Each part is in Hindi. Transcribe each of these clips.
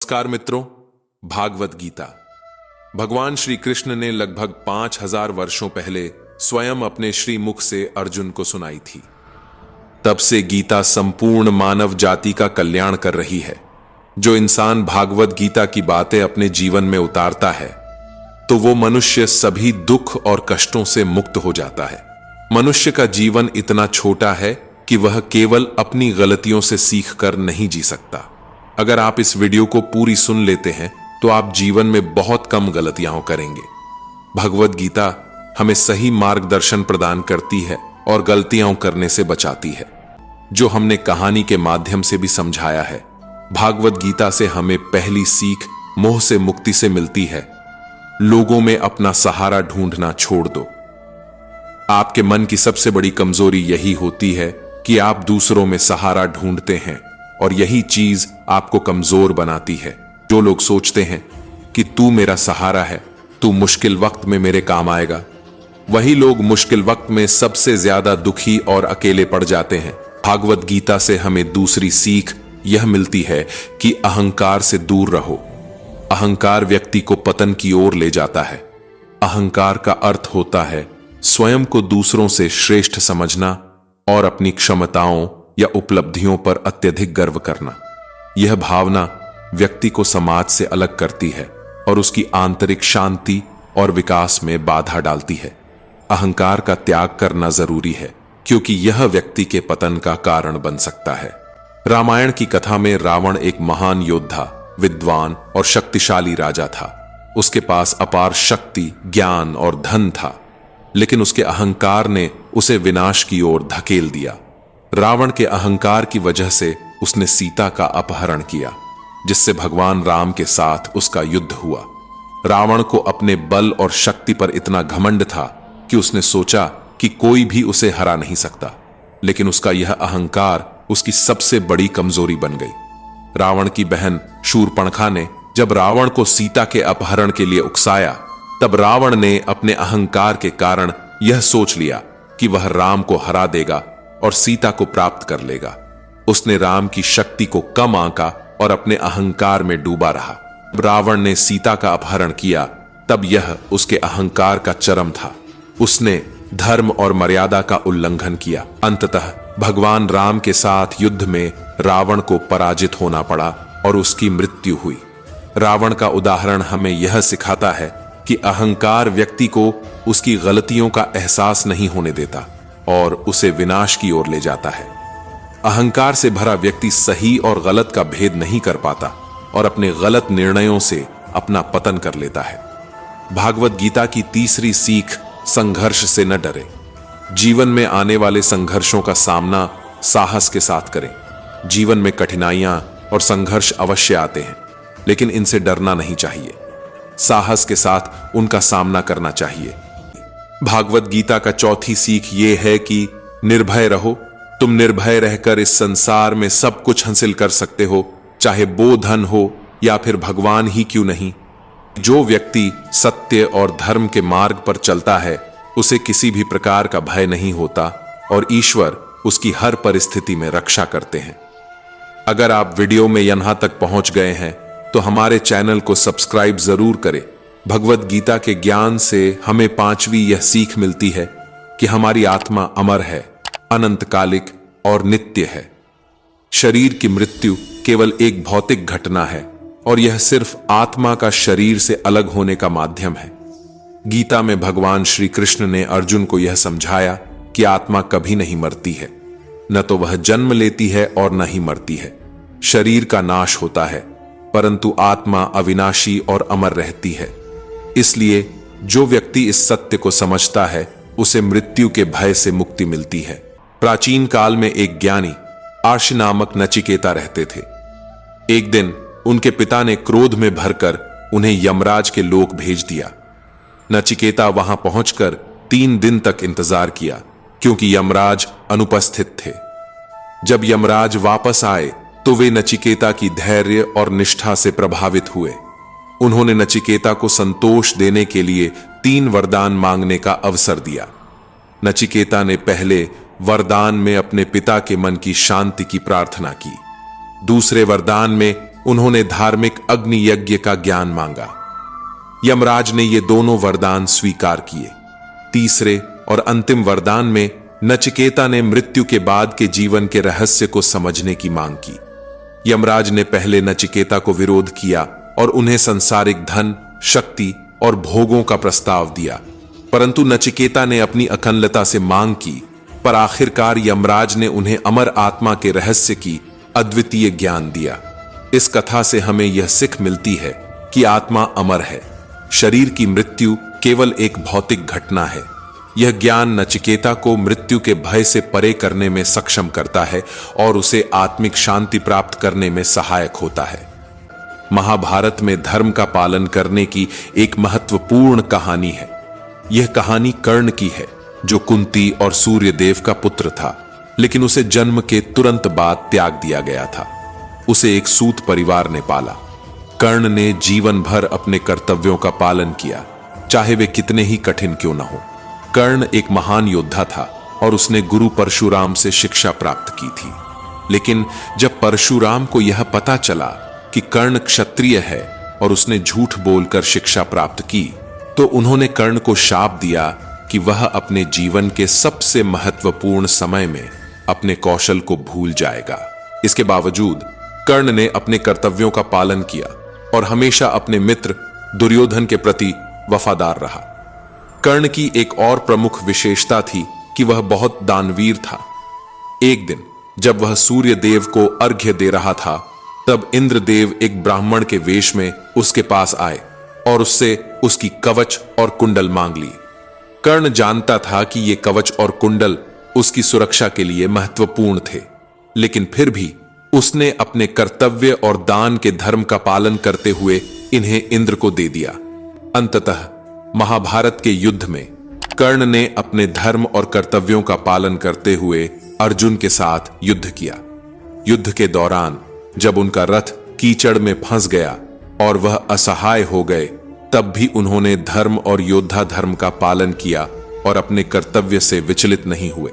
नमस्कार मित्रों। भागवत गीता भगवान श्री कृष्ण ने लगभग 5000 वर्षों पहले स्वयं अपने श्रीमुख से अर्जुन को सुनाई थी। तब से गीता संपूर्ण मानव जाति का कल्याण कर रही है। जो इंसान भागवत गीता की बातें अपने जीवन में उतारता है तो वो मनुष्य सभी दुख और कष्टों से मुक्त हो जाता है। मनुष्य का जीवन इतना छोटा है कि वह केवल अपनी गलतियों से सीख कर नहीं जी सकता। अगर आप इस वीडियो को पूरी सुन लेते हैं तो आप जीवन में बहुत कम गलतियां करेंगे। भगवत गीता हमें सही मार्गदर्शन प्रदान करती है और गलतियां करने से बचाती है, जो हमने कहानी के माध्यम से भी समझाया है। भागवत गीता से हमें पहली सीख मोह से मुक्ति से मिलती है। लोगों में अपना सहारा ढूंढना छोड़ दो। आपके मन की सबसे बड़ी कमजोरी यही होती है कि आप दूसरों में सहारा ढूंढते हैं और यही चीज आपको कमजोर बनाती है। जो लोग सोचते हैं कि तू मेरा सहारा है, तू मुश्किल वक्त में मेरे काम आएगा, वही लोग मुश्किल वक्त में सबसे ज्यादा दुखी और अकेले पड़ जाते हैं। भागवत गीता से हमें दूसरी सीख यह मिलती है कि अहंकार से दूर रहो। अहंकार व्यक्ति को पतन की ओर ले जाता है। अहंकार का अर्थ होता है स्वयं को दूसरों से श्रेष्ठ समझना और अपनी क्षमताओं या उपलब्धियों पर अत्यधिक गर्व करना। यह भावना व्यक्ति को समाज से अलग करती है और उसकी आंतरिक शांति और विकास में बाधा डालती है। अहंकार का त्याग करना जरूरी है क्योंकि यह व्यक्ति के पतन का कारण बन सकता है। रामायण की कथा में रावण एक महान योद्धा, विद्वान और शक्तिशाली राजा था। उसके पास अपार शक्ति, ज्ञान और धन था, लेकिन उसके अहंकार ने उसे विनाश की ओर धकेल दिया। रावण के अहंकार की वजह से उसने सीता का अपहरण किया, जिससे भगवान राम के साथ उसका युद्ध हुआ। रावण को अपने बल और शक्ति पर इतना घमंड था कि उसने सोचा कि कोई भी उसे हरा नहीं सकता, लेकिन उसका यह अहंकार उसकी सबसे बड़ी कमजोरी बन गई। रावण की बहन शूर्पणखा ने जब रावण को सीता के अपहरण के लिए उकसाया, तब रावण ने अपने अहंकार के कारण यह सोच लिया कि वह राम को हरा देगा और सीता को प्राप्त कर लेगा। उसने राम की शक्ति को कम आंका और अपने अहंकार में डूबा रहा। रावण ने सीता का अपहरण किया, तब यह उसके अहंकार का चरम था। उसने धर्म और मर्यादा का उल्लंघन किया। अंततः भगवान राम के साथ युद्ध में रावण को पराजित होना पड़ा और उसकी मृत्यु हुई। रावण का उदाहरण हमें यह सिखाता है कि अहंकार व्यक्ति को उसकी गलतियों का एहसास नहीं होने देता और उसे विनाश की ओर ले जाता है। अहंकार से भरा व्यक्ति सही और गलत का भेद नहीं कर पाता और अपने गलत निर्णयों से अपना पतन कर लेता है। भागवत गीता की तीसरी सीख संघर्ष से न डरे। जीवन में आने वाले संघर्षों का सामना साहस के साथ करें। जीवन में कठिनाइयां और संघर्ष अवश्य आते हैं, लेकिन इनसे डरना नहीं चाहिए। साहस के साथ उनका सामना करना चाहिए। भागवत गीता का चौथी सीख ये है कि निर्भय रहो। तुम निर्भय रहकर इस संसार में सब कुछ हासिल कर सकते हो, चाहे वो धन हो या फिर भगवान ही क्यों नहीं। जो व्यक्ति सत्य और धर्म के मार्ग पर चलता है उसे किसी भी प्रकार का भय नहीं होता और ईश्वर उसकी हर परिस्थिति में रक्षा करते हैं। अगर आप वीडियो में यहां तक पहुंच गए हैं तो हमारे चैनल को सब्सक्राइब जरूर करें। भगवत गीता के ज्ञान से हमें पांचवी यह सीख मिलती है कि हमारी आत्मा अमर है, अनंतकालिक और नित्य है। शरीर की मृत्यु केवल एक भौतिक घटना है और यह सिर्फ आत्मा का शरीर से अलग होने का माध्यम है। गीता में भगवान श्री कृष्ण ने अर्जुन को यह समझाया कि आत्मा कभी नहीं मरती है, न तो वह जन्म लेती है और न ही मरती है। शरीर का नाश होता है, परंतु आत्मा अविनाशी और अमर रहती है। इसलिए जो व्यक्ति इस सत्य को समझता है उसे मृत्यु के भय से मुक्ति मिलती है। प्राचीन काल में एक ज्ञानी आर्ष नामक नचिकेता रहते थे। एक दिन उनके पिता ने क्रोध में भरकर उन्हें यमराज के लोक भेज दिया। नचिकेता वहां पहुंचकर 3 दिन तक इंतजार किया, क्योंकि यमराज अनुपस्थित थे। जब यमराज वापस आए तो वे नचिकेता की धैर्य और निष्ठा से प्रभावित हुए। उन्होंने नचिकेता को संतोष देने के लिए 3 वरदान मांगने का अवसर दिया। नचिकेता ने पहले वरदान में अपने पिता के मन की शांति की प्रार्थना की। दूसरे वरदान में उन्होंने धार्मिक अग्नि यज्ञ का ज्ञान मांगा। यमराज ने ये दोनों वरदान स्वीकार किए। तीसरे और अंतिम वरदान में नचिकेता ने मृत्यु के बाद के जीवन के रहस्य को समझने की मांग की। यमराज ने पहले नचिकेता को विरोध किया और उन्हें सांसारिक धन, शक्ति और भोगों का प्रस्ताव दिया, परंतु नचिकेता ने अपनी अकलता से मांग की, पर आखिरकार यमराज ने उन्हें अमर आत्मा के रहस्य की अद्वितीय ज्ञान दिया। इस कथा से हमें यह सीख मिलती है कि आत्मा अमर है, शरीर की मृत्यु केवल एक भौतिक घटना है। यह ज्ञान नचिकेता को मृत्यु के भय से परे करने में सक्षम करता है और उसे आत्मिक शांति प्राप्त करने में सहायक होता है। महाभारत में धर्म का पालन करने की एक महत्वपूर्ण कहानी है। यह कहानी कर्ण की है, जो कुंती और सूर्यदेव का पुत्र था, लेकिन उसे जन्म के तुरंत बाद त्याग दिया गया था। उसे एक सूत परिवार ने पाला। कर्ण ने जीवन भर अपने कर्तव्यों का पालन किया, चाहे वे कितने ही कठिन क्यों न हो। कर्ण एक महान योद्धा था और उसने गुरु परशुराम से शिक्षा प्राप्त की थी। लेकिन जब परशुराम को यह पता चला कि कर्ण क्षत्रिय है और उसने झूठ बोलकर शिक्षा प्राप्त की, तो उन्होंने कर्ण को शाप दिया कि वह अपने जीवन के सबसे महत्वपूर्ण समय में अपने कौशल को भूल जाएगा। इसके बावजूद कर्ण ने अपने कर्तव्यों का पालन किया और हमेशा अपने मित्र दुर्योधन के प्रति वफादार रहा। कर्ण की एक और प्रमुख विशेषता थी कि वह बहुत दानवीर था। एक दिन जब वह सूर्य देव को अर्घ्य दे रहा था, तब इंद्रदेव एक ब्राह्मण के वेश में उसके पास आए और उससे उसकी कवच और कुंडल मांग ली। कर्ण जानता था कि ये कवच और कुंडल उसकी सुरक्षा के लिए महत्वपूर्ण थे, लेकिन फिर भी उसने अपने कर्तव्य और दान के धर्म का पालन करते हुए इन्हें इंद्र को दे दिया। अंततः महाभारत के युद्ध में कर्ण ने अपने धर्म और कर्तव्यों का पालन करते हुए अर्जुन के साथ युद्ध किया। युद्ध के दौरान जब उनका रथ कीचड़ में फंस गया और वह असहाय हो गए, तब भी उन्होंने धर्म और योद्धा धर्म का पालन किया और अपने कर्तव्य से विचलित नहीं हुए।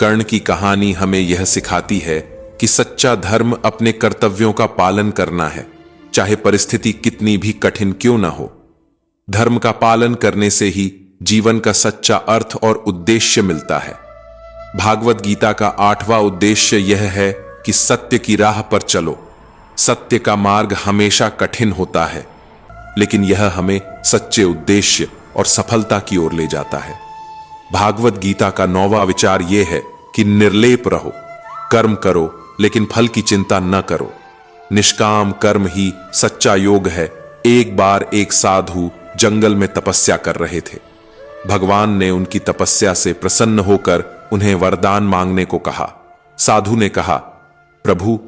कर्ण की कहानी हमें यह सिखाती है कि सच्चा धर्म अपने कर्तव्यों का पालन करना है, चाहे परिस्थिति कितनी भी कठिन क्यों ना हो। धर्म का पालन करने से ही जीवन का सच्चा अर्थ और उद्देश्य मिलता है। भागवत गीता का 8वां उद्देश्य यह है कि सत्य की राह पर चलो। सत्य का मार्ग हमेशा कठिन होता है, लेकिन यह हमें सच्चे उद्देश्य और सफलता की ओर ले जाता है। भागवत गीता का 9वां विचार यह है कि निर्लेप रहो, कर्म करो लेकिन फल की चिंता न करो। निष्काम कर्म ही सच्चा योग है। एक बार एक साधु जंगल में तपस्या कर रहे थे। भगवान ने उनकी तपस्या से प्रसन्न होकर उन्हें वरदान मांगने को कहा। साधु ने कहा, प्रभु,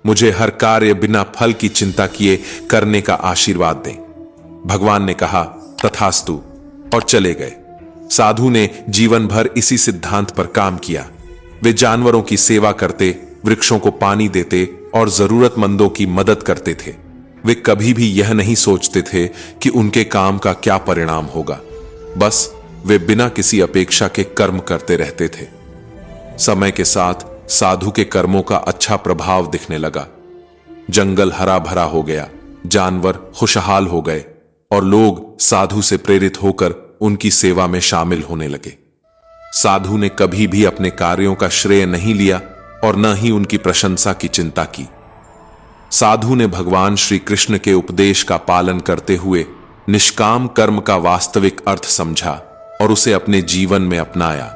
मुझे हर कार्य बिना फल की चिंता किए करने का आशीर्वाद दें। भगवान ने कहा, तथास्तु, और चले गए। साधु ने जीवन भर इसी सिद्धांत पर काम किया। वे जानवरों की सेवा करते, वृक्षों को पानी देते और जरूरतमंदों की मदद करते थे। वे कभी भी यह नहीं सोचते थे कि उनके काम का क्या परिणाम होगा। बस वे बिना किसी अपेक्षा के कर्म करते रहते थे। समय के साथ साधु के कर्मों का अच्छा प्रभाव दिखने लगा। जंगल हरा भरा हो गया, जानवर खुशहाल हो गए और लोग साधु से प्रेरित होकर उनकी सेवा में शामिल होने लगे। साधु ने कभी भी अपने कार्यों का श्रेय नहीं लिया और न ही उनकी प्रशंसा की चिंता की। साधु ने भगवान श्री कृष्ण के उपदेश का पालन करते हुए निष्काम कर्म का वास्तविक अर्थ समझा और उसे अपने जीवन में अपनाया।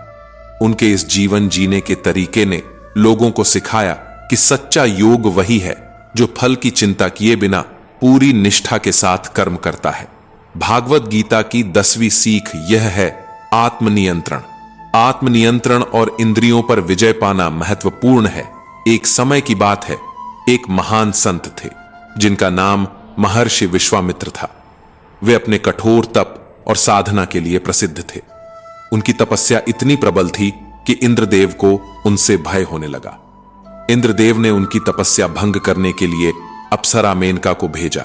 उनके इस जीवन जीने के तरीके ने लोगों को सिखाया कि सच्चा योग वही है जो फल की चिंता किए बिना पूरी निष्ठा के साथ कर्म करता है। भागवत गीता की 10वीं सीख यह है, आत्मनियंत्रण। आत्मनियंत्रण और इंद्रियों पर विजय पाना महत्वपूर्ण है। एक समय की बात है, एक महान संत थे जिनका नाम महर्षि विश्वामित्र था। वे अपने कठोर तप और साधना के लिए प्रसिद्ध थे। उनकी तपस्या इतनी प्रबल थी कि इंद्रदेव को उनसे भय होने लगा। इंद्रदेव ने उनकी तपस्या भंग करने के लिए अप्सरा मेनका को भेजा।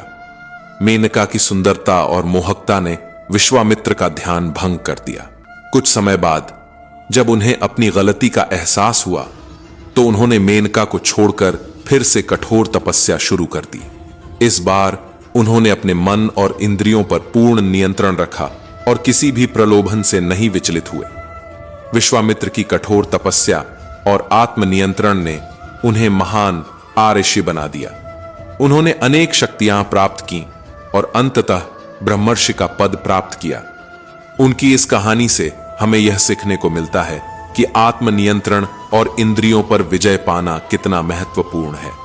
मेनका की सुंदरता और मोहकता ने विश्वामित्र का ध्यान भंग कर दिया। कुछ समय बाद जब उन्हें अपनी गलती का एहसास हुआ, तो उन्होंने मेनका को छोड़कर फिर से कठोर तपस्या शुरू कर दी। इस बार उन्होंने अपने मन और इंद्रियों पर पूर्ण नियंत्रण रखा और किसी भी प्रलोभन से नहीं विचलित हुए। विश्वामित्र की कठोर तपस्या और आत्मनियंत्रण ने उन्हें महान आर्यषि बना दिया। उन्होंने अनेक शक्तियां प्राप्त की और अंततः ब्रह्मर्षि का पद प्राप्त किया। उनकी इस कहानी से हमें यह सीखने को मिलता है कि आत्मनियंत्रण और इंद्रियों पर विजय पाना कितना महत्वपूर्ण है।